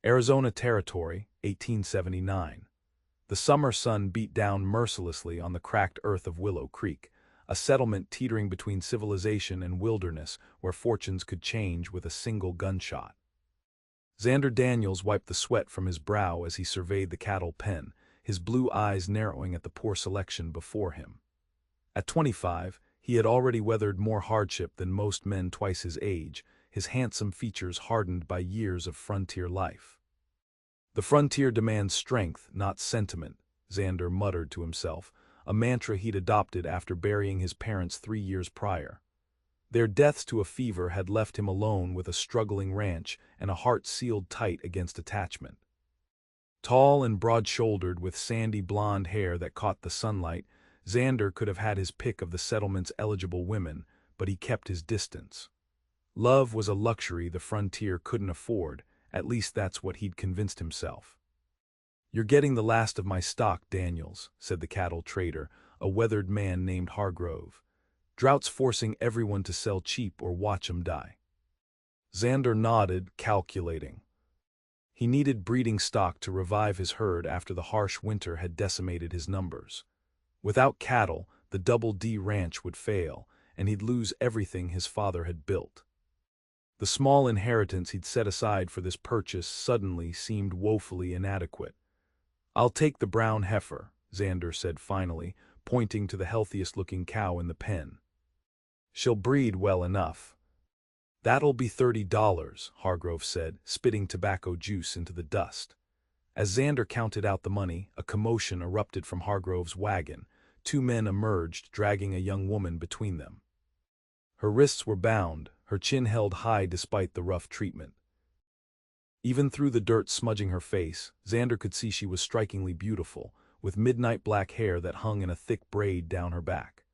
Arizona Territory, 1879. The summer sun beat down mercilessly on the cracked earth of Willow Creek, a settlement teetering between civilization and wilderness where fortunes could change with a single gunshot. Xander Daniels wiped the sweat from his brow as he surveyed the cattle pen, his blue eyes narrowing at the poor selection before him. At 25, he had already weathered more hardship than most men twice his age, his handsome features hardened by years of frontier life. The frontier demands strength, not sentiment, Xander muttered to himself, a mantra he'd adopted after burying his parents 3 years prior. Their deaths to a fever had left him alone with a struggling ranch and a heart sealed tight against attachment. Tall and broad-shouldered with sandy blonde hair that caught the sunlight, Xander could have had his pick of the settlement's eligible women, but he kept his distance. Love was a luxury the frontier couldn't afford, at least that's what he'd convinced himself. "You're getting the last of my stock, Daniels," said the cattle trader, a weathered man named Hargrove. "Drought's forcing everyone to sell cheap or watch 'em die." Xander nodded, calculating. He needed breeding stock to revive his herd after the harsh winter had decimated his numbers. Without cattle, the Double D ranch would fail, and he'd lose everything his father had built. The small inheritance he'd set aside for this purchase suddenly seemed woefully inadequate. "I'll take the brown heifer," Xander said finally, pointing to the healthiest-looking cow in the pen. "She'll breed well enough." "That'll be $30, Hargrove said, spitting tobacco juice into the dust. As Xander counted out the money, a commotion erupted from Hargrove's wagon. 2 men emerged, dragging a young woman between them. Her wrists were bound, her chin held high despite the rough treatment. Even through the dirt smudging her face, Xander could see she was strikingly beautiful, with midnight black hair that hung in a thick braid down her back.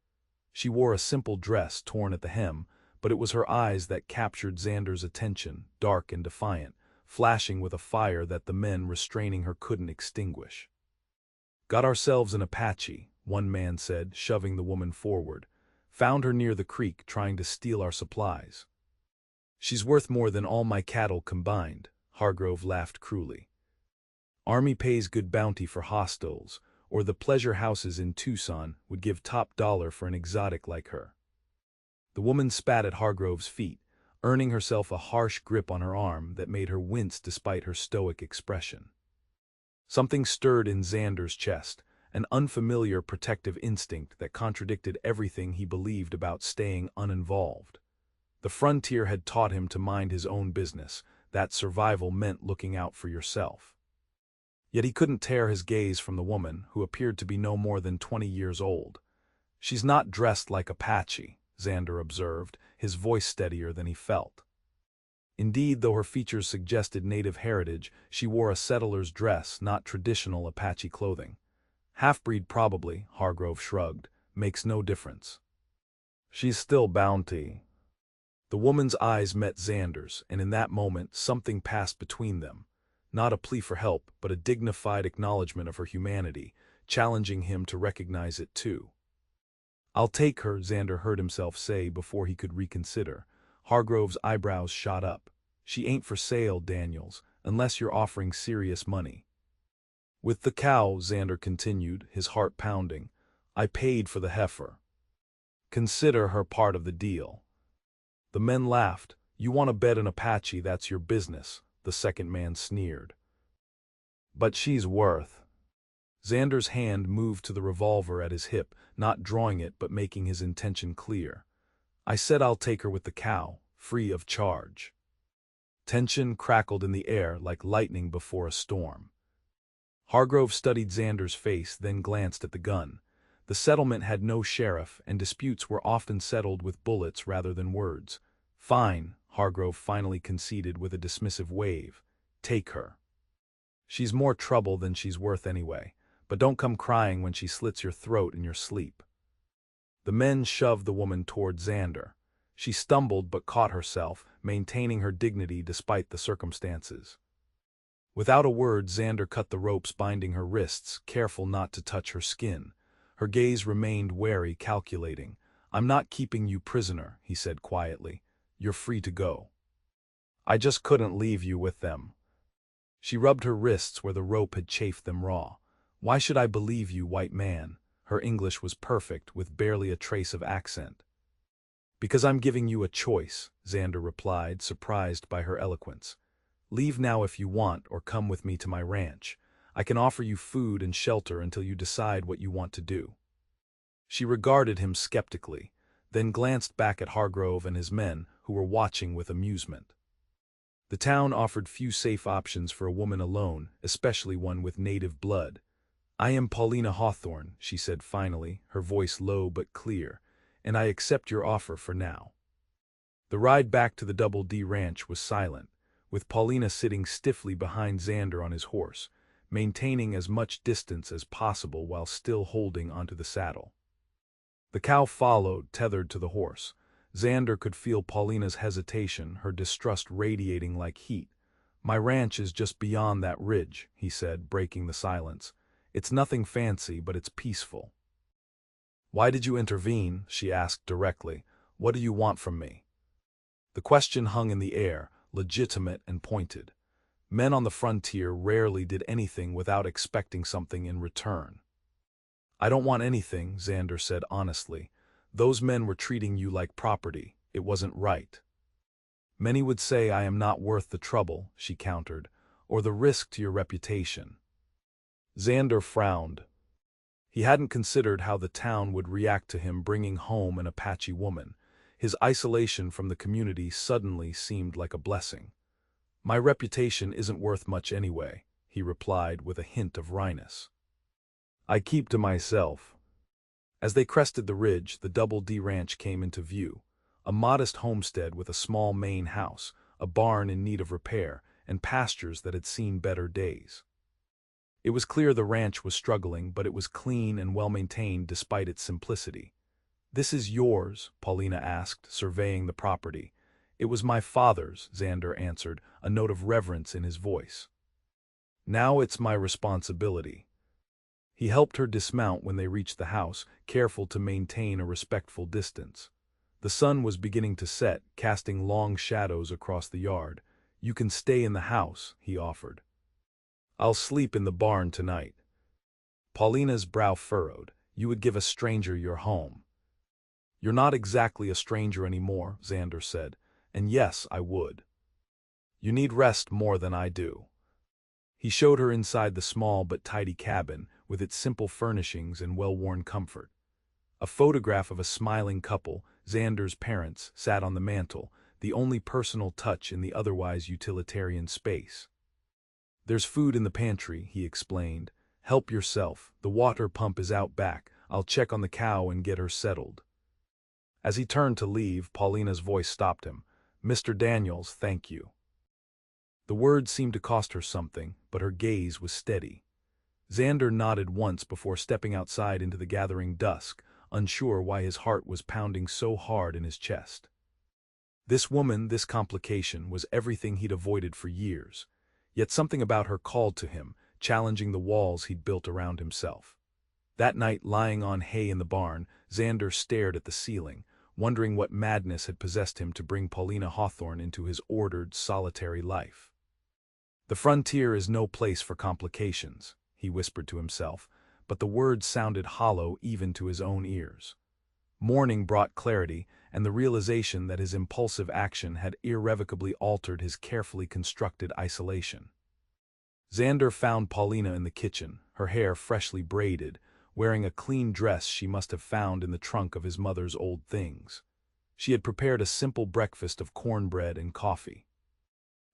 She wore a simple dress torn at the hem, but it was her eyes that captured Xander's attention, dark and defiant, flashing with a fire that the men restraining her couldn't extinguish. "Got ourselves an Apache," one man said, shoving the woman forward. "Found her near the creek trying to steal our supplies." "She's worth more than all my cattle combined," Hargrove laughed cruelly. "Army pays good bounty for hostiles, or the pleasure houses in Tucson would give top dollar for an exotic like her." The woman spat at Hargrove's feet, earning herself a harsh grip on her arm that made her wince despite her stoic expression. Something stirred in Xander's chest, an unfamiliar protective instinct that contradicted everything he believed about staying uninvolved. The frontier had taught him to mind his own business, that survival meant looking out for yourself. Yet he couldn't tear his gaze from the woman, who appeared to be no more than 20 years old. "She's not dressed like Apache," Xander observed, his voice steadier than he felt. Indeed, though her features suggested native heritage, she wore a settler's dress, not traditional Apache clothing. "Half-breed probably," Hargrove shrugged, "makes no difference." "She's still bounty." The woman's eyes met Xander's, and in that moment something passed between them. Not a plea for help, but a dignified acknowledgement of her humanity, challenging him to recognize it too. "I'll take her," Xander heard himself say before he could reconsider. Hargrove's eyebrows shot up. "She ain't for sale, Daniels, unless you're offering serious money." "With the cow," Xander continued, his heart pounding, "I paid for the heifer. Consider her part of the deal." The men laughed. "You want to bet an Apache, that's your business," the second man sneered. "But she's worth." Xander's hand moved to the revolver at his hip, not drawing it but making his intention clear. "I said I'll take her with the cow, free of charge." Tension crackled in the air like lightning before a storm. Hargrove studied Xander's face, then glanced at the gun. The settlement had no sheriff, and disputes were often settled with bullets rather than words. "Fine," Hargrove finally conceded with a dismissive wave. "Take her. She's more trouble than she's worth anyway, but don't come crying when she slits your throat in your sleep." The men shoved the woman toward Xander. She stumbled but caught herself, maintaining her dignity despite the circumstances. Without a word, Xander cut the ropes binding her wrists, careful not to touch her skin. Her gaze remained wary, calculating. "I'm not keeping you prisoner," he said quietly. "You're free to go." "I just couldn't leave you with them." She rubbed her wrists where the rope had chafed them raw. "Why should I believe you, white man?" Her English was perfect, with barely a trace of accent. "Because I'm giving you a choice," Xander replied, surprised by her eloquence. "Leave now if you want, or come with me to my ranch. I can offer you food and shelter until you decide what you want to do." She regarded him skeptically, then glanced back at Hargrove and his men, who were watching with amusement. The town offered few safe options for a woman alone, especially one with native blood. "I am Paulina Hawthorne," she said finally, her voice low but clear, "and I accept your offer for now." The ride back to the Double D Ranch was silent, with Paulina sitting stiffly behind Xander on his horse, maintaining as much distance as possible while still holding onto the saddle. The cow followed, tethered to the horse. Xander could feel Paulina's hesitation, her distrust radiating like heat. "My ranch is just beyond that ridge," he said, breaking the silence. "It's nothing fancy, but it's peaceful." "Why did you intervene?" she asked directly. "What do you want from me?" The question hung in the air, legitimate and pointed. Men on the frontier rarely did anything without expecting something in return. "I don't want anything," Xander said honestly. "Those men were treating you like property. It wasn't right." "Many would say I am not worth the trouble," she countered, "or the risk to your reputation." Xander frowned. He hadn't considered how the town would react to him bringing home an Apache woman. His isolation from the community suddenly seemed like a blessing. "My reputation isn't worth much anyway," he replied with a hint of wryness. "I keep to myself." As they crested the ridge, the Double D Ranch came into view. A modest homestead with a small main house, a barn in need of repair, and pastures that had seen better days. It was clear the ranch was struggling, but it was clean and well-maintained despite its simplicity. "This is yours?" Paulina asked, surveying the property. "It was my father's," Xander answered, a note of reverence in his voice. "Now it's my responsibility." He helped her dismount when they reached the house, careful to maintain a respectful distance. The sun was beginning to set, casting long shadows across the yard. "You can stay in the house," he offered. "I'll sleep in the barn tonight." Paulina's brow furrowed. "You would give a stranger your home." "You're not exactly a stranger anymore," Xander said. "And yes, I would. You need rest more than I do." He showed her inside the small but tidy cabin, with its simple furnishings and well-worn comfort. A photograph of a smiling couple, Xander's parents, sat on the mantel, the only personal touch in the otherwise utilitarian space. "There's food in the pantry," he explained. "Help yourself. The water pump is out back. I'll check on the cow and get her settled." As he turned to leave, Paulina's voice stopped him. "Mr. Daniels, thank you." The words seemed to cost her something, but her gaze was steady. Xander nodded once before stepping outside into the gathering dusk, unsure why his heart was pounding so hard in his chest. This woman, this complication, was everything he'd avoided for years. Yet something about her called to him, challenging the walls he'd built around himself. That night, lying on hay in the barn, Xander stared at the ceiling, wondering what madness had possessed him to bring Paulina Hawthorne into his ordered, solitary life. "The frontier is no place for complications," he whispered to himself, but the words sounded hollow even to his own ears. Morning brought clarity, and the realization that his impulsive action had irrevocably altered his carefully constructed isolation. Xander found Paulina in the kitchen, her hair freshly braided, wearing a clean dress she must have found in the trunk of his mother's old things. She had prepared a simple breakfast of cornbread and coffee.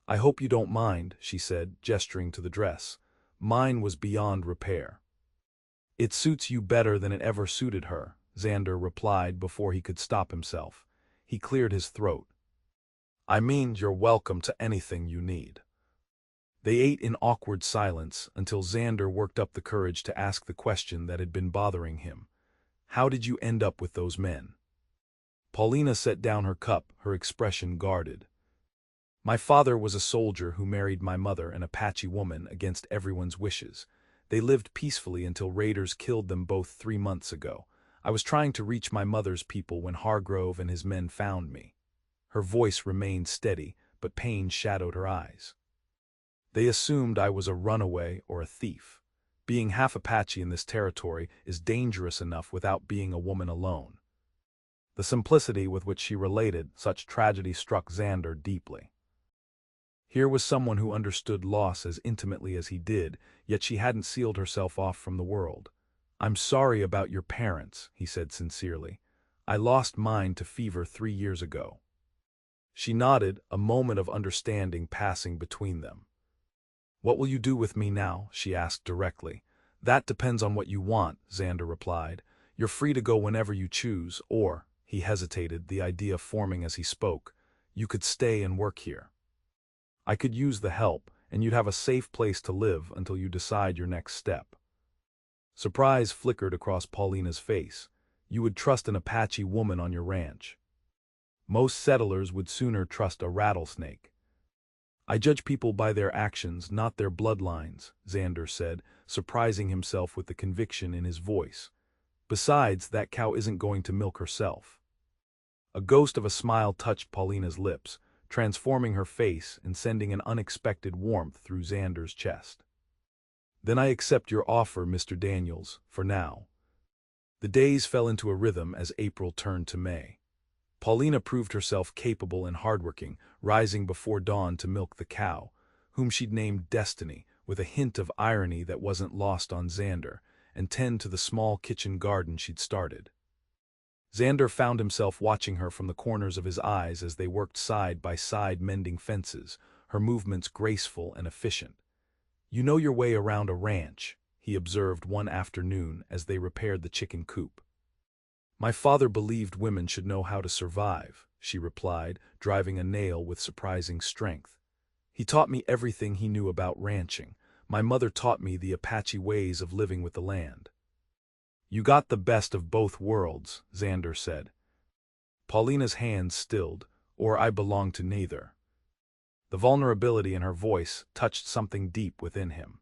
"I hope you don't mind," she said, gesturing to the dress. "Mine was beyond repair." "It suits you better than it ever suited her," Xander replied before he could stop himself. He cleared his throat. "I mean, you're welcome to anything you need." They ate in awkward silence until Xander worked up the courage to ask the question that had been bothering him. "How did you end up with those men?" Paulina set down her cup, her expression guarded. "My father was a soldier who married my mother, an Apache woman, against everyone's wishes. They lived peacefully until raiders killed them both 3 months ago. I was trying to reach my mother's people when Hargrove and his men found me." Her voice remained steady, but pain shadowed her eyes. They assumed I was a runaway or a thief. Being half-Apache in this territory is dangerous enough without being a woman alone. The simplicity with which she related such tragedy struck Xander deeply. Here was someone who understood loss as intimately as he did, yet she hadn't sealed herself off from the world. "I'm sorry about your parents," he said sincerely. "I lost mine to fever 3 years ago." She nodded, a moment of understanding passing between them. "What will you do with me now?" she asked directly. "That depends on what you want," Xander replied. "You're free to go whenever you choose, or," he hesitated, the idea forming as he spoke, "you could stay and work here. I could use the help, and you'd have a safe place to live until you decide your next step." Surprise flickered across Paulina's face. "You would trust an Apache woman on your ranch. Most settlers would sooner trust a rattlesnake." "I judge people by their actions, not their bloodlines," Xander said, surprising himself with the conviction in his voice. "Besides, that cow isn't going to milk herself." A ghost of a smile touched Paulina's lips, transforming her face and sending an unexpected warmth through Xander's chest. "Then I accept your offer, Mr. Daniels, for now." The days fell into a rhythm as April turned to May. Paulina proved herself capable and hardworking, rising before dawn to milk the cow, whom she'd named Destiny, with a hint of irony that wasn't lost on Xander, and tend to the small kitchen garden she'd started. Xander found himself watching her from the corners of his eyes as they worked side by side mending fences, her movements graceful and efficient. "You know your way around a ranch," he observed one afternoon as they repaired the chicken coop. "My father believed women should know how to survive," she replied, driving a nail with surprising strength. "He taught me everything he knew about ranching. My mother taught me the Apache ways of living with the land." "You got the best of both worlds," Xander said. Paulina's hands stilled, "or I belong to neither." The vulnerability in her voice touched something deep within him.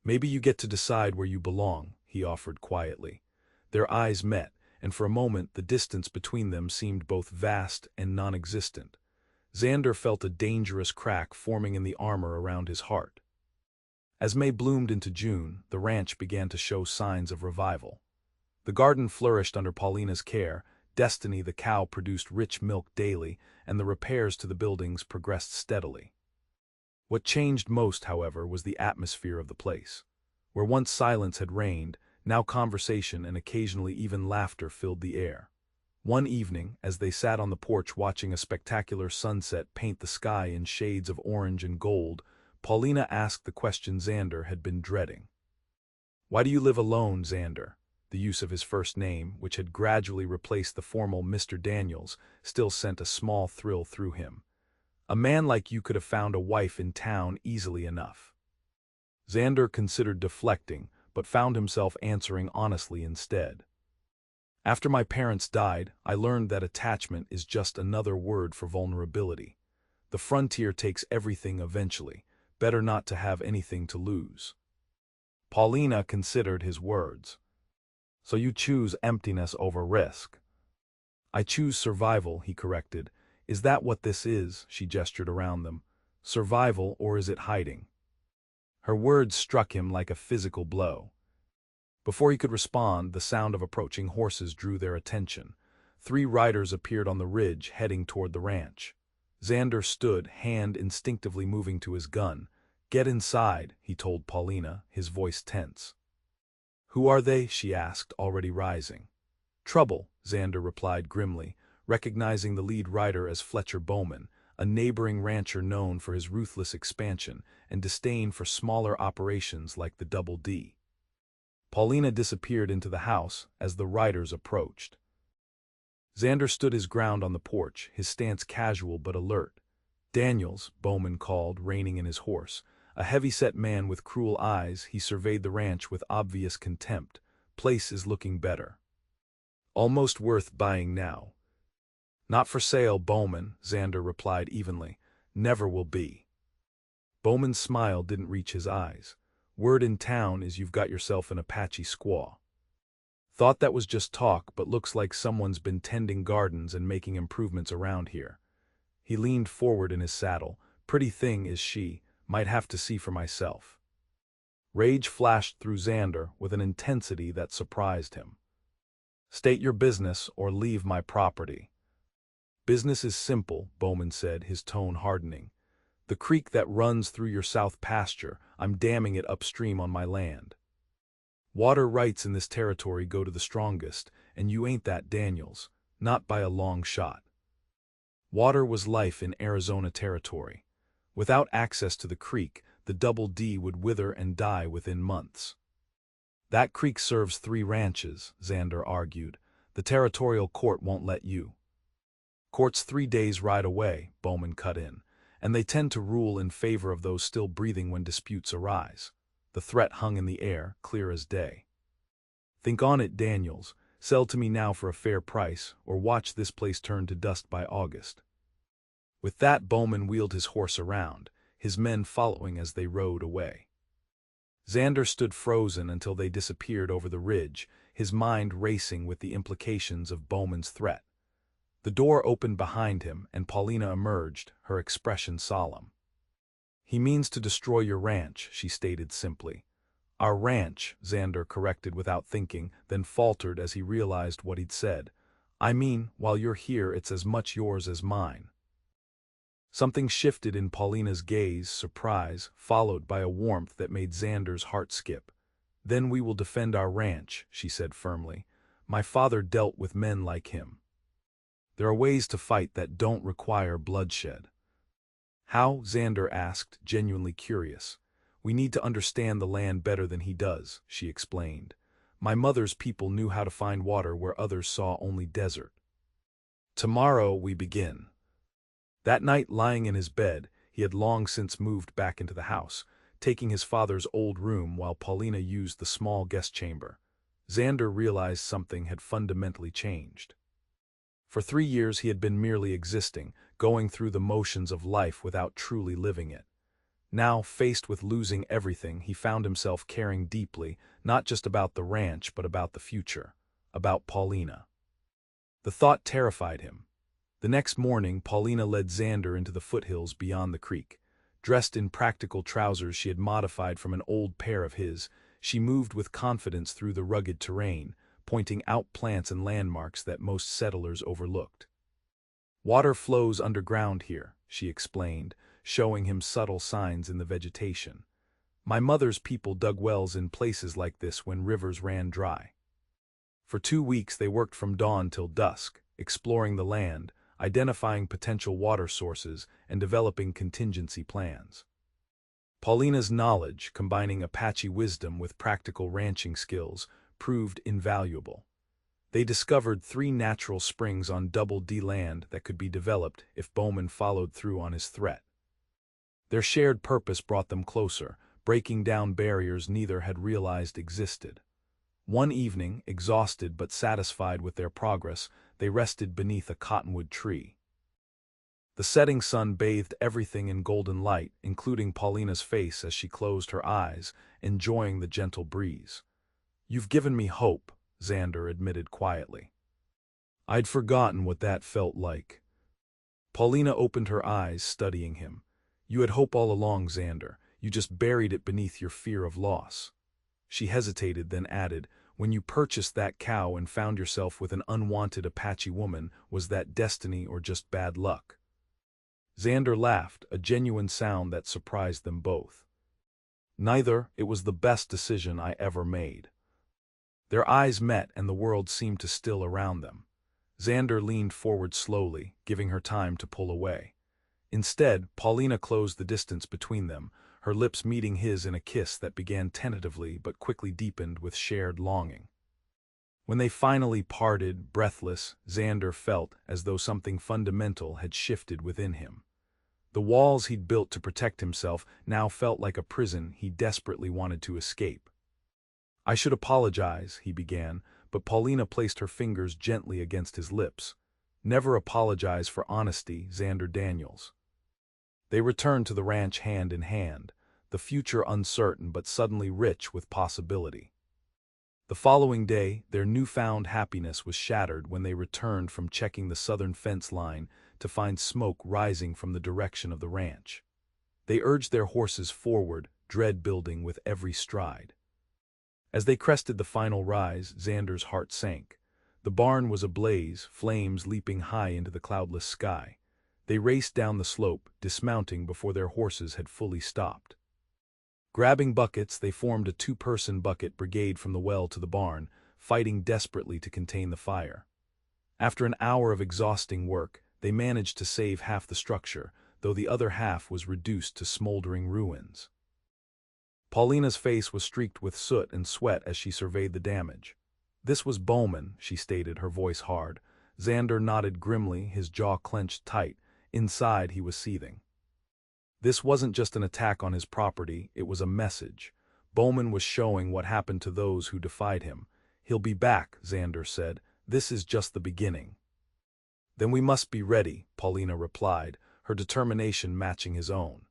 "Maybe you get to decide where you belong," he offered quietly. Their eyes met, and for a moment the distance between them seemed both vast and non-existent. Xander felt a dangerous crack forming in the armor around his heart. As May bloomed into June, the ranch began to show signs of revival. The garden flourished under Paulina's care, Destiny the cow produced rich milk daily, and the repairs to the buildings progressed steadily. What changed most, however, was the atmosphere of the place. Where once silence had reigned, now conversation and occasionally even laughter filled the air. One evening, as they sat on the porch watching a spectacular sunset paint the sky in shades of orange and gold, Paulina asked the question Xander had been dreading. "Why do you live alone, Xander?" The use of his first name, which had gradually replaced the formal Mr. Daniels, still sent a small thrill through him. "A man like you could have found a wife in town easily enough." Xander considered deflecting, but found himself answering honestly instead. "After my parents died, I learned that attachment is just another word for vulnerability. The frontier takes everything eventually. Better not to have anything to lose." Paulina considered his words. "So you choose emptiness over risk?" "I choose survival," he corrected. "Is that what this is?" She gestured around them. "Survival, or is it hiding?" Her words struck him like a physical blow. Before he could respond, the sound of approaching horses drew their attention. 3 riders appeared on the ridge, heading toward the ranch. Xander stood, hand instinctively moving to his gun. "Get inside," he told Paulina, his voice tense. "Who are they?" she asked, already rising. "Trouble," Xander replied grimly, recognizing the lead rider as Fletcher Bowman, a neighboring rancher known for his ruthless expansion and disdain for smaller operations like the Double D. Paulina disappeared into the house as the riders approached. Xander stood his ground on the porch, his stance casual but alert. "Daniels," Bowman called, reining in his horse. A heavy-set man with cruel eyes, he surveyed the ranch with obvious contempt. "Place is looking better. Almost worth buying now." "Not for sale, Bowman," Xander replied evenly. "Never will be." Bowman's smile didn't reach his eyes. "Word in town is you've got yourself an Apache squaw. Thought that was just talk, but looks like someone's been tending gardens and making improvements around here." He leaned forward in his saddle. "Pretty thing is she, Might have to see for myself. Rage flashed through Xander with an intensity that surprised him. State your business or leave my property. Business is simple, Bowman said, his tone hardening. The creek that runs through your south pasture, I'm damming it upstream on my land. Water rights in this territory go to the strongest, and you ain't that Daniels, not by a long shot. Water was life in Arizona territory. Without access to the creek, the Double D would wither and die within months. That creek serves 3 ranches, Xander argued. The territorial court won't let you. Court's 3 days' ride away, Bowman cut in, and they tend to rule in favor of those still breathing when disputes arise. The threat hung in the air, clear as day. Think on it, Daniels. Sell to me now for a fair price, or watch this place turn to dust by August. With that, Bowman wheeled his horse around, his men following as they rode away. Xander stood frozen until they disappeared over the ridge, his mind racing with the implications of Bowman's threat. The door opened behind him, and Paulina emerged, her expression solemn. He means to destroy your ranch, she stated simply. Our ranch, Xander corrected without thinking, then faltered as he realized what he'd said. I mean, while you're here, it's as much yours as mine. Something shifted in Paulina's gaze, surprise, followed by a warmth that made Xander's heart skip. Then we will defend our ranch, she said firmly. My father dealt with men like him. There are ways to fight that don't require bloodshed. How? Xander asked, genuinely curious. We need to understand the land better than he does, she explained. My mother's people knew how to find water where others saw only desert. Tomorrow we begin. That night, lying in his bed, he had long since moved back into the house, taking his father's old room while Paulina used the small guest chamber. Xander realized something had fundamentally changed. For 3 years he had been merely existing, going through the motions of life without truly living it. Now, faced with losing everything, he found himself caring deeply, not just about the ranch but about the future, about Paulina. The thought terrified him. The next morning, Paulina led Xander into the foothills beyond the creek. Dressed in practical trousers she had modified from an old pair of his, she moved with confidence through the rugged terrain, pointing out plants and landmarks that most settlers overlooked. Water flows underground here, she explained, showing him subtle signs in the vegetation. My mother's people dug wells in places like this when rivers ran dry. For 2 weeks they worked from dawn till dusk, exploring the land, identifying potential water sources, and developing contingency plans. Paulina's knowledge, combining Apache wisdom with practical ranching skills, proved invaluable. They discovered 3 natural springs on Double D land that could be developed if Bowman followed through on his threat. Their shared purpose brought them closer, breaking down barriers neither had realized existed. One evening, exhausted but satisfied with their progress, they rested beneath a cottonwood tree. The setting sun bathed everything in golden light, including Paulina's face as she closed her eyes, enjoying the gentle breeze. You've given me hope, Xander admitted quietly. I'd forgotten what that felt like. Paulina opened her eyes, studying him. You had hope all along, Xander. You just buried it beneath your fear of loss. She hesitated, then added, when you purchased that cow and found yourself with an unwanted Apache woman, was that destiny or just bad luck? Xander laughed, a genuine sound that surprised them both. Neither. It was the best decision I ever made. Their eyes met and the world seemed to still around them. Xander leaned forward slowly, giving her time to pull away. Instead, Paulina closed the distance between them, her lips meeting his in a kiss that began tentatively but quickly deepened with shared longing. When they finally parted, breathless, Xander felt as though something fundamental had shifted within him. The walls he'd built to protect himself now felt like a prison he desperately wanted to escape. I should apologize, he began, but Paulina placed her fingers gently against his lips. Never apologize for honesty, Xander Daniels. They returned to the ranch hand in hand, the future uncertain but suddenly rich with possibility. The following day, their newfound happiness was shattered when they returned from checking the southern fence line to find smoke rising from the direction of the ranch. They urged their horses forward, dread building with every stride. As they crested the final rise, Xander's heart sank. The barn was ablaze, flames leaping high into the cloudless sky. They raced down the slope, dismounting before their horses had fully stopped. Grabbing buckets, they formed a two-person bucket brigade from the well to the barn, fighting desperately to contain the fire. After an hour of exhausting work, they managed to save half the structure, though the other half was reduced to smoldering ruins. Paulina's face was streaked with soot and sweat as she surveyed the damage. "This was Bowman," she stated, her voice hard. Xander nodded grimly, his jaw clenched tight. Inside, he was seething. This wasn't just an attack on his property, it was a message. Bowman was showing what happened to those who defied him. "He'll be back," Xander said. "This is just the beginning." "Then we must be ready," Paulina replied, her determination matching his own.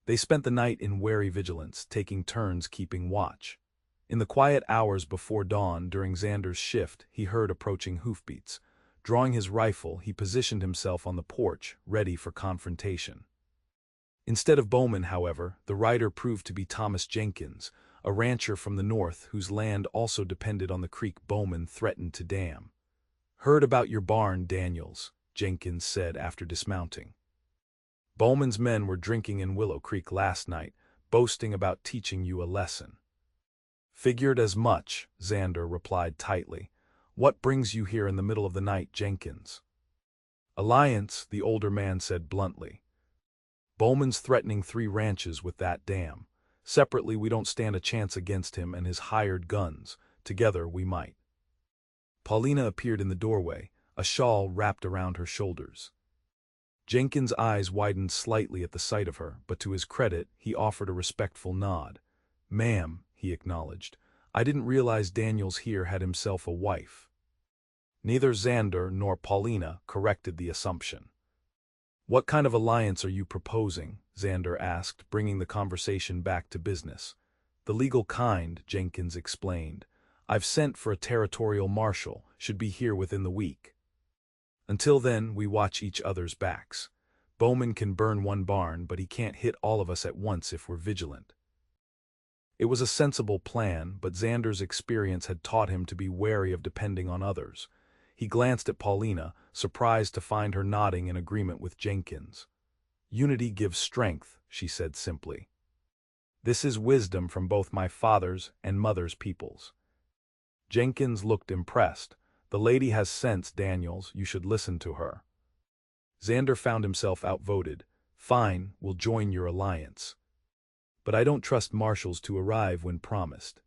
They spent the night in wary vigilance, taking turns keeping watch. In the quiet hours before dawn, during Xander's shift, he heard approaching hoofbeats. Drawing his rifle, he positioned himself on the porch, ready for confrontation. Instead of Bowman, however, the rider proved to be Thomas Jenkins, a rancher from the north whose land also depended on the creek Bowman threatened to dam. "Heard about your barn, Daniels," Jenkins said after dismounting. "Bowman's men were drinking in Willow Creek last night, boasting about teaching you a lesson." "Figured as much," Xander replied tightly. "What brings you here in the middle of the night, Jenkins?" "Alliance," the older man said bluntly. "Bowman's threatening 3 ranches with that dam. Separately, we don't stand a chance against him and his hired guns. Together, we might." Paulina appeared in the doorway, a shawl wrapped around her shoulders. Jenkins' eyes widened slightly at the sight of her, but to his credit, he offered a respectful nod. "Ma'am," he acknowledged, "I didn't realize Daniels here had himself a wife." Neither Xander nor Paulina corrected the assumption. "What kind of alliance are you proposing?" Xander asked, bringing the conversation back to business. "The legal kind," Jenkins explained. "I've sent for a territorial marshal, should be here within the week. Until then, we watch each other's backs. Bowman can burn one barn, but he can't hit all of us at once if we're vigilant." It was a sensible plan, but Xander's experience had taught him to be wary of depending on others. He glanced at Paulina, surprised to find her nodding in agreement with Jenkins. "Unity gives strength," she said simply. "This is wisdom from both my father's and mother's peoples." Jenkins looked impressed. "The lady has sense, Daniels, you should listen to her." Xander found himself outvoted. "Fine, we'll join your alliance. But I don't trust marshals to arrive when promised."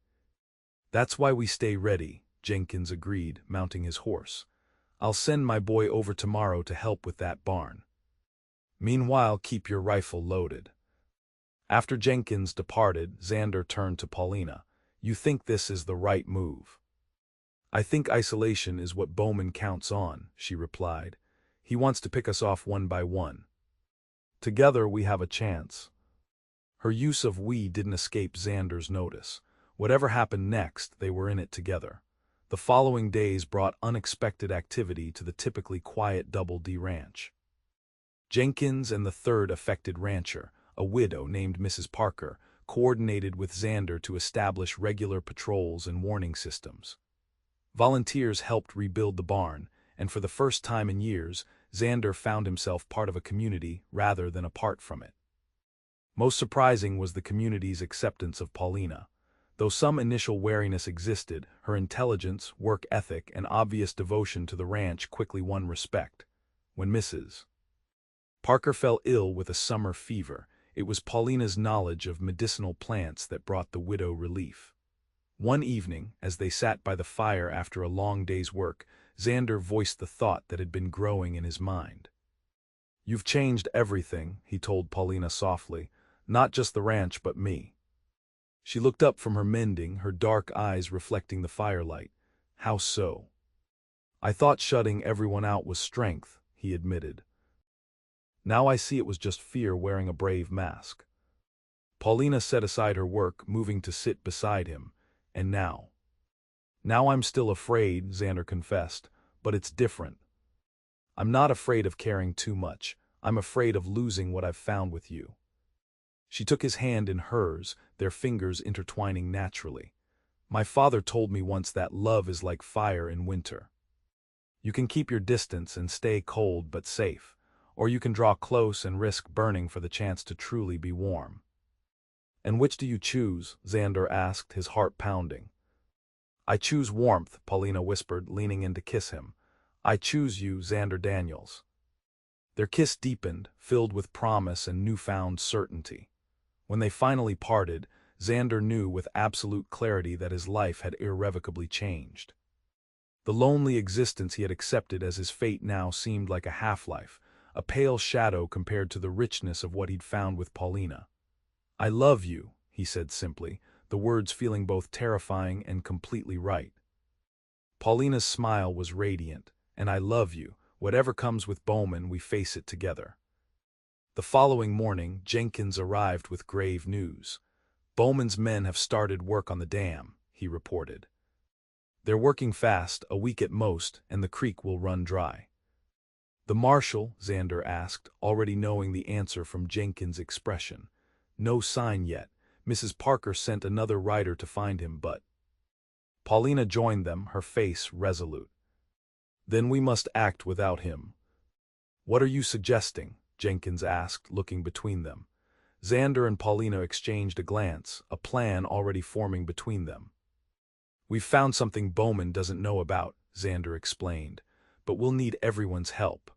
"That's why we stay ready," Jenkins agreed, mounting his horse. "I'll send my boy over tomorrow to help with that barn. Meanwhile, keep your rifle loaded." After Jenkins departed, Xander turned to Paulina. "You think this is the right move?" "I think isolation is what Bowman counts on," she replied. "He wants to pick us off one by one. Together we have a chance." Her use of "we" didn't escape Xander's notice. Whatever happened next, they were in it together. The following days brought unexpected activity to the typically quiet Double D ranch. Jenkins and the third affected rancher, a widow named Mrs. Parker, coordinated with Xander to establish regular patrols and warning systems. Volunteers helped rebuild the barn, and for the first time in years, Xander found himself part of a community rather than apart from it. Most surprising was the community's acceptance of Paulina. Though some initial wariness existed, her intelligence, work ethic, and obvious devotion to the ranch quickly won respect. When Mrs. Parker fell ill with a summer fever, it was Paulina's knowledge of medicinal plants that brought the widow relief. One evening, as they sat by the fire after a long day's work, Xander voiced the thought that had been growing in his mind. "You've changed everything," he told Paulina softly. "Not just the ranch, but me." She looked up from her mending, her dark eyes reflecting the firelight. "How so?" "I thought shutting everyone out was strength," he admitted. "Now I see it was just fear wearing a brave mask." Paulina set aside her work, moving to sit beside him. "And now?" "Now I'm still afraid," Xander confessed, "but it's different. I'm not afraid of caring too much. I'm afraid of losing what I've found with you." She took his hand in hers, their fingers intertwining naturally. "My father told me once that love is like fire in winter. You can keep your distance and stay cold but safe, or you can draw close and risk burning for the chance to truly be warm." "And which do you choose?" Xander asked, his heart pounding. "I choose warmth," Paulina whispered, leaning in to kiss him. "I choose you, Xander Daniels." Their kiss deepened, filled with promise and newfound certainty. When they finally parted, Xander knew with absolute clarity that his life had irrevocably changed. The lonely existence he had accepted as his fate now seemed like a half-life, a pale shadow compared to the richness of what he'd found with Paulina. "I love you," he said simply, the words feeling both terrifying and completely right. Paulina's smile was radiant. "And I love you. Whatever comes with Bowman, we face it together." The following morning, Jenkins arrived with grave news. "Bowman's men have started work on the dam," he reported. "They're working fast, a week at most, and the creek will run dry." "The marshal?" Xander asked, already knowing the answer from Jenkins' expression. "No sign yet. Mrs. Parker sent another rider to find him, but—" Paulina joined them, her face resolute. "Then we must act without him." "What are you suggesting?" Jenkins asked, looking between them. Xander and Paulina exchanged a glance, a plan already forming between them. "We've found something Bowman doesn't know about," Xander explained, "but we'll need everyone's help."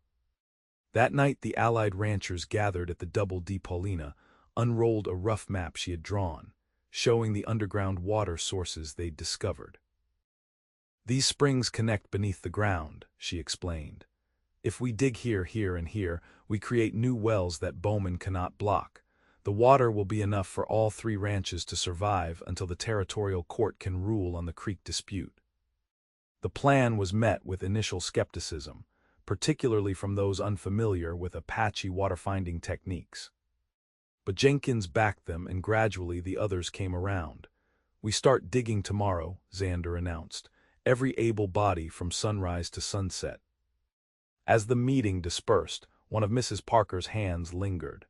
That night the Allied ranchers gathered at the Double D. Paulina unrolled a rough map she had drawn, showing the underground water sources they'd discovered. "These springs connect beneath the ground," she explained. "If we dig here, here, and here, we create new wells that Bowman cannot block. The water will be enough for all three ranches to survive until the territorial court can rule on the creek dispute." The plan was met with initial skepticism, particularly from those unfamiliar with Apache water-finding techniques. But Jenkins backed them, and gradually the others came around. "We start digging tomorrow," Xander announced, "every able body from sunrise to sunset." As the meeting dispersed, one of Mrs. Parker's hands lingered.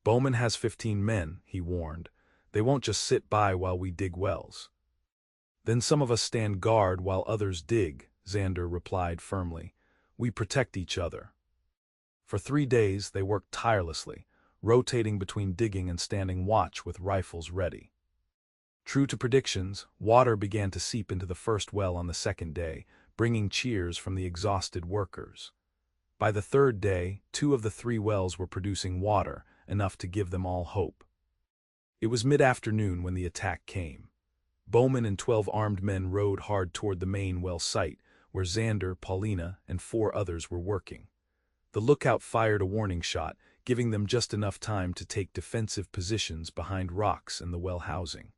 "Bowman has 15 men," he warned. "They won't just sit by while we dig wells." "Then some of us stand guard while others dig," Xander replied firmly. "We protect each other." For 3 days they worked tirelessly, rotating between digging and standing watch with rifles ready. True to predictions, water began to seep into the first well on the second day, bringing cheers from the exhausted workers. By the third day, 2 of the 3 wells were producing water, enough to give them all hope. It was mid-afternoon when the attack came. Bowman and 12 armed men rode hard toward the main well site, where Xander, Paulina, and 4 others were working. The lookout fired a warning shot, giving them just enough time to take defensive positions behind rocks and the well housing.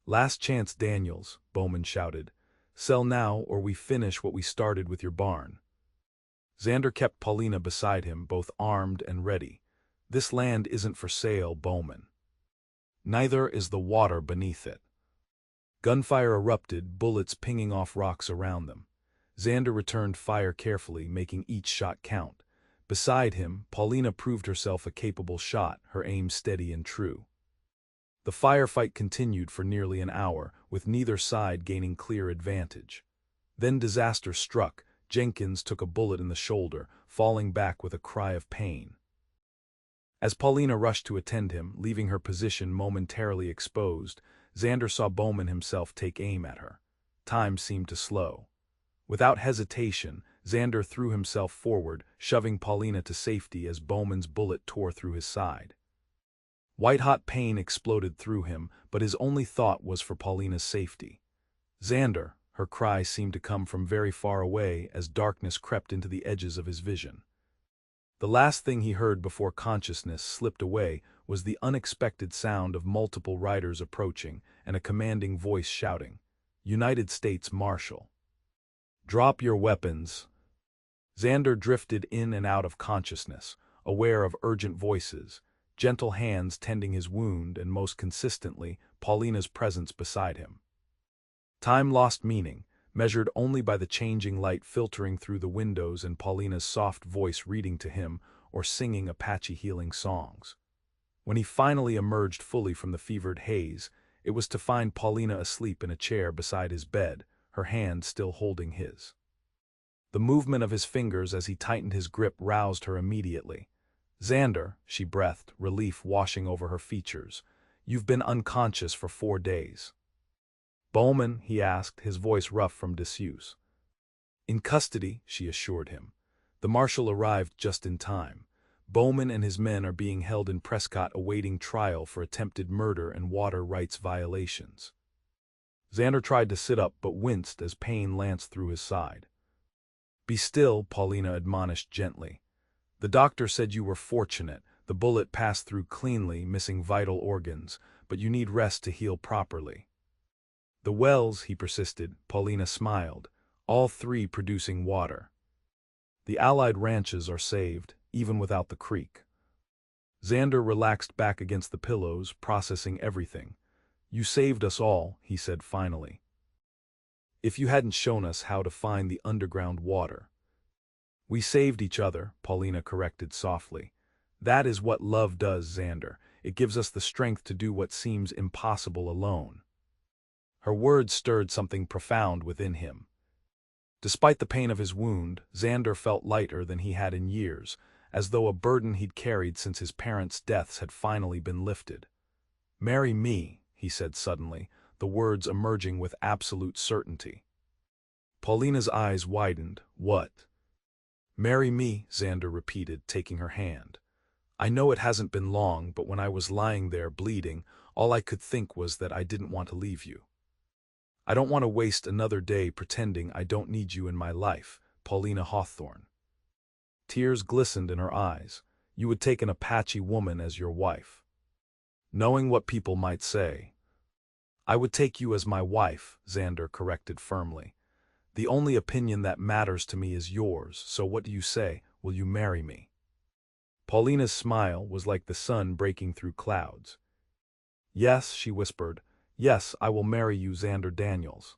"Last chance, Daniels," Bowman shouted. "Sell now or we finish what we started with your barn." Xander kept Paulina beside him, both armed and ready. "This land isn't for sale, Bowman. Neither is the water beneath it." Gunfire erupted, bullets pinging off rocks around them. Xander returned fire carefully, making each shot count. Beside him, Paulina proved herself a capable shot, her aim steady and true. The firefight continued for nearly an hour, with neither side gaining clear advantage. Then disaster struck. Jenkins took a bullet in the shoulder, falling back with a cry of pain. As Paulina rushed to attend him, leaving her position momentarily exposed, Xander saw Bowman himself take aim at her. Time seemed to slow. Without hesitation, Xander threw himself forward, shoving Paulina to safety as Bowman's bullet tore through his side. White-hot pain exploded through him, but his only thought was for Paulina's safety. "Xander!" Her cry seemed to come from very far away as darkness crept into the edges of his vision. The last thing he heard before consciousness slipped away was the unexpected sound of multiple riders approaching and a commanding voice shouting, "United States Marshal! Drop your weapons!" Xander drifted in and out of consciousness, aware of urgent voices, gentle hands tending his wound, and most consistently, Paulina's presence beside him. Time lost meaning, measured only by the changing light filtering through the windows and Paulina's soft voice reading to him or singing Apache healing songs. When he finally emerged fully from the fevered haze, it was to find Paulina asleep in a chair beside his bed, her hand still holding his. The movement of his fingers as he tightened his grip roused her immediately. "Xander," she breathed, relief washing over her features. "You've been unconscious for 4 days." "Bowman?" he asked, his voice rough from disuse. "In custody," she assured him. "The marshal arrived just in time. Bowman and his men are being held in Prescott awaiting trial for attempted murder and water rights violations." Xander tried to sit up but winced as pain lanced through his side. "Be still," Paulina admonished gently. "The doctor said you were fortunate. The bullet passed through cleanly, missing vital organs, but you need rest to heal properly." "The wells," he persisted. Paulina smiled. "All 3 producing water. The Allied ranches are saved, even without the creek." Xander relaxed back against the pillows, processing everything. "You saved us all," he said finally. "If you hadn't shown us how to find the underground water." "We saved each other," Paulina corrected softly. "That is what love does, Xander. It gives us the strength to do what seems impossible alone." Her words stirred something profound within him. Despite the pain of his wound, Xander felt lighter than he had in years, as though a burden he'd carried since his parents' deaths had finally been lifted. "Marry me," he said suddenly, the words emerging with absolute certainty. Paulina's eyes widened. "What?" "Marry me," Xander repeated, taking her hand. "I know it hasn't been long, but when I was lying there bleeding, all I could think was that I didn't want to leave you. I don't want to waste another day pretending I don't need you in my life, Paulina Hawthorne." Tears glistened in her eyes. "You would take an Apache woman as your wife." "Knowing what people might say." "I would take you as my wife," Xander corrected firmly. "The only opinion that matters to me is yours, so what do you say? Will you marry me?" Paulina's smile was like the sun breaking through clouds. "Yes," she whispered. "Yes, I will marry you, Xander Daniels."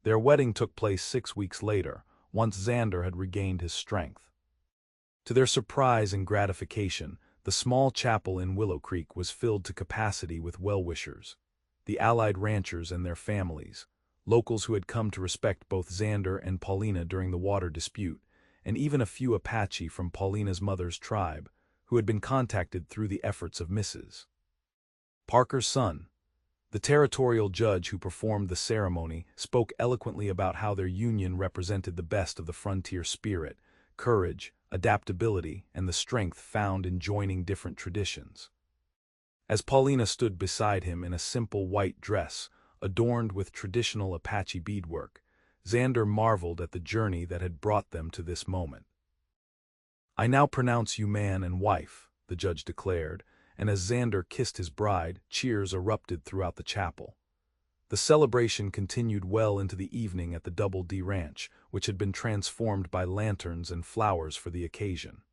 Their wedding took place 6 weeks later, once Xander had regained his strength. To their surprise and gratification, the small chapel in Willow Creek was filled to capacity with well-wishers, the Allied ranchers and their families, locals who had come to respect both Xander and Paulina during the water dispute, and even a few Apache from Paulina's mother's tribe, who had been contacted through the efforts of Mrs. Parker's son. The territorial judge who performed the ceremony spoke eloquently about how their union represented the best of the frontier spirit, courage, adaptability, and the strength found in joining different traditions. As Paulina stood beside him in a simple white dress, adorned with traditional Apache beadwork, Xander marveled at the journey that had brought them to this moment. "I now pronounce you man and wife," the judge declared, and as Xander kissed his bride, cheers erupted throughout the chapel. The celebration continued well into the evening at the Double D Ranch, which had been transformed by lanterns and flowers for the occasion.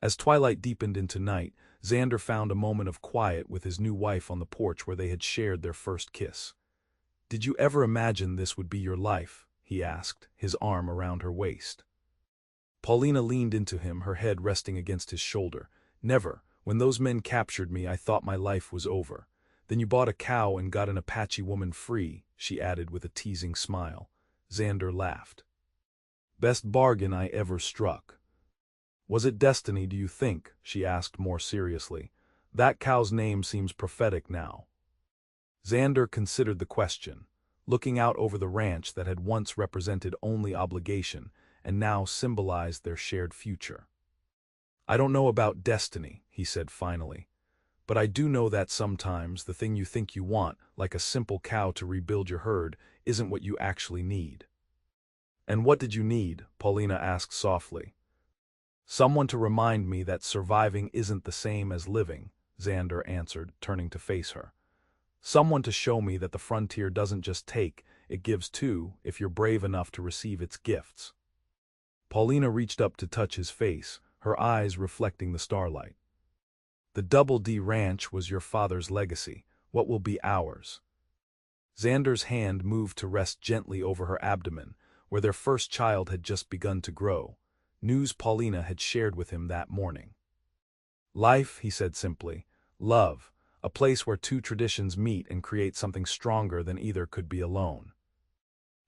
As twilight deepened into night, Xander found a moment of quiet with his new wife on the porch where they had shared their first kiss. "Did you ever imagine this would be your life?" he asked, his arm around her waist. Paulina leaned into him, her head resting against his shoulder. "Never. When those men captured me, I thought my life was over. Then you bought a cow and got an Apache woman free," she added with a teasing smile. Xander laughed. "Best bargain I ever struck." "Was it destiny, do you think?" she asked more seriously. "That cow's name seems prophetic now." Xander considered the question, looking out over the ranch that had once represented only obligation and now symbolized their shared future. "I don't know about destiny," he said finally, "but I do know that sometimes the thing you think you want, like a simple cow to rebuild your herd, isn't what you actually need." "And what did you need?" Paulina asked softly. "Someone to remind me that surviving isn't the same as living," Xander answered, turning to face her. "Someone to show me that the frontier doesn't just take, it gives too, if you're brave enough to receive its gifts." Paulina reached up to touch his face, her eyes reflecting the starlight. "The Double D Ranch was your father's legacy. What will be ours?" Xander's hand moved to rest gently over her abdomen, where their first child had just begun to grow, news Paulina had shared with him that morning. Life, he said simply. Love, a place where two traditions meet and create something stronger than either could be alone.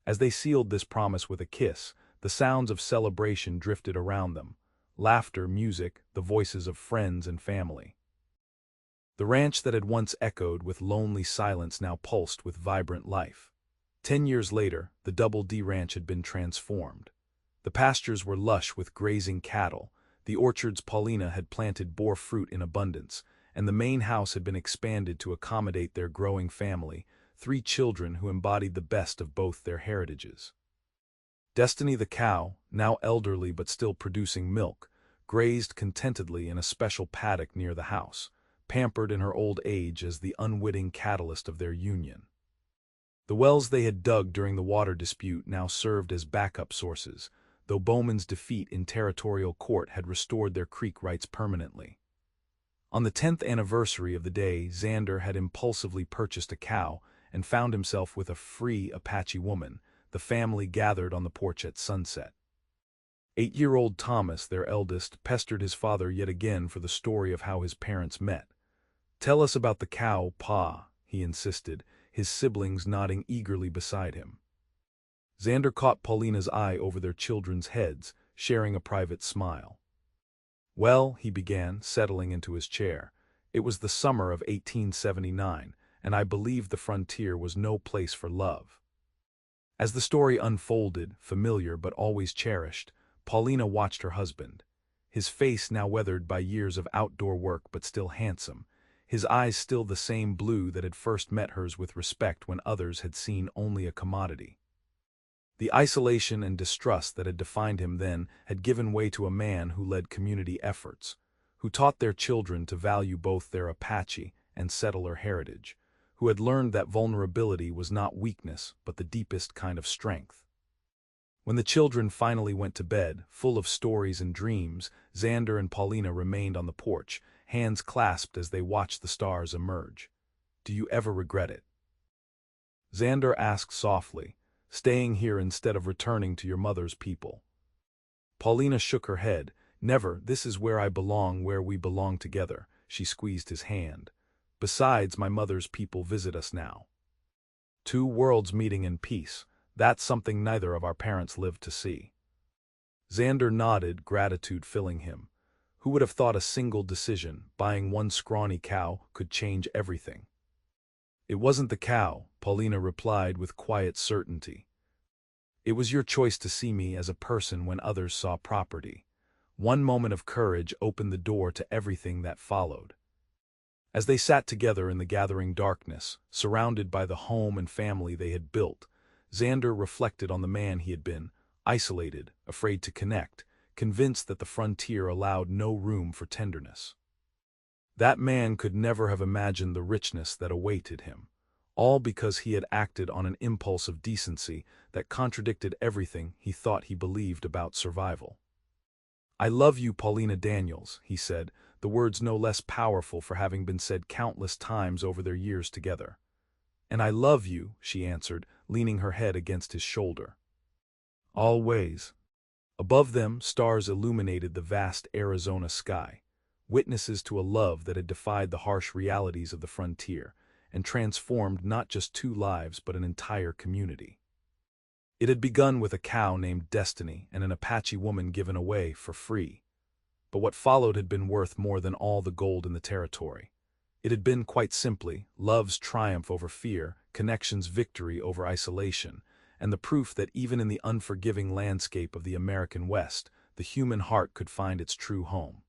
As they sealed this promise with a kiss, the sounds of celebration drifted around them. Laughter, music, the voices of friends and family. The ranch that had once echoed with lonely silence now pulsed with vibrant life. 10 years later, the Double D Ranch had been transformed. The pastures were lush with grazing cattle, the orchards Paulina had planted bore fruit in abundance, and the main house had been expanded to accommodate their growing family, 3 children who embodied the best of both their heritages. Destiny the cow, now elderly but still producing milk, grazed contentedly in a special paddock near the house, pampered in her old age as the unwitting catalyst of their union. The wells they had dug during the water dispute now served as backup sources, though Bowman's defeat in territorial court had restored their creek rights permanently. On the 10th anniversary of the day, Xander had impulsively purchased a cow and found himself with a free Apache woman. The family gathered on the porch at sunset. 8-year-old Thomas, their eldest, pestered his father yet again for the story of how his parents met. "Tell us about the cow, Pa," he insisted, his siblings nodding eagerly beside him. Xander caught Paulina's eye over their children's heads, sharing a private smile. "Well," he began, settling into his chair, "it was the summer of 1879, and I believe the frontier was no place for love." As the story unfolded, familiar but always cherished, Paulina watched her husband. His face now weathered by years of outdoor work but still handsome, his eyes still the same blue that had first met hers with respect when others had seen only a commodity. The isolation and distrust that had defined him then had given way to a man who led community efforts, who taught their children to value both their Apache and settler heritage, who had learned that vulnerability was not weakness but the deepest kind of strength. When the children finally went to bed, full of stories and dreams, Xander and Paulina remained on the porch, hands clasped as they watched the stars emerge. "Do you ever regret it?" Xander asked softly, "Staying here instead of returning to your mother's people?" Paulina shook her head. "Never, this is where I belong, where we belong together." She squeezed his hand. "Besides, my mother's people visit us now. 2 worlds meeting in peace, that's something neither of our parents lived to see." Xander nodded, gratitude filling him. Who would have thought a single decision, buying one scrawny cow, could change everything? "It wasn't the cow," Paulina replied with quiet certainty. "It was your choice to see me as a person when others saw property. One moment of courage opened the door to everything that followed." As they sat together in the gathering darkness, surrounded by the home and family they had built, Xander reflected on the man he had been, isolated, afraid to connect, convinced that the frontier allowed no room for tenderness. That man could never have imagined the richness that awaited him, all because he had acted on an impulse of decency that contradicted everything he thought he believed about survival. "I love you, Paulina Daniels," he said, the words no less powerful for having been said countless times over their years together. "And I love you," she answered, leaning her head against his shoulder. "Always." Above them, stars illuminated the vast Arizona sky, witnesses to a love that had defied the harsh realities of the frontier and transformed not just 2 lives but an entire community. It had begun with a cow named Destiny and an Apache woman given away for free. But what followed had been worth more than all the gold in the territory. It had been, quite simply, love's triumph over fear, connection's victory over isolation, and the proof that even in the unforgiving landscape of the American West, the human heart could find its true home.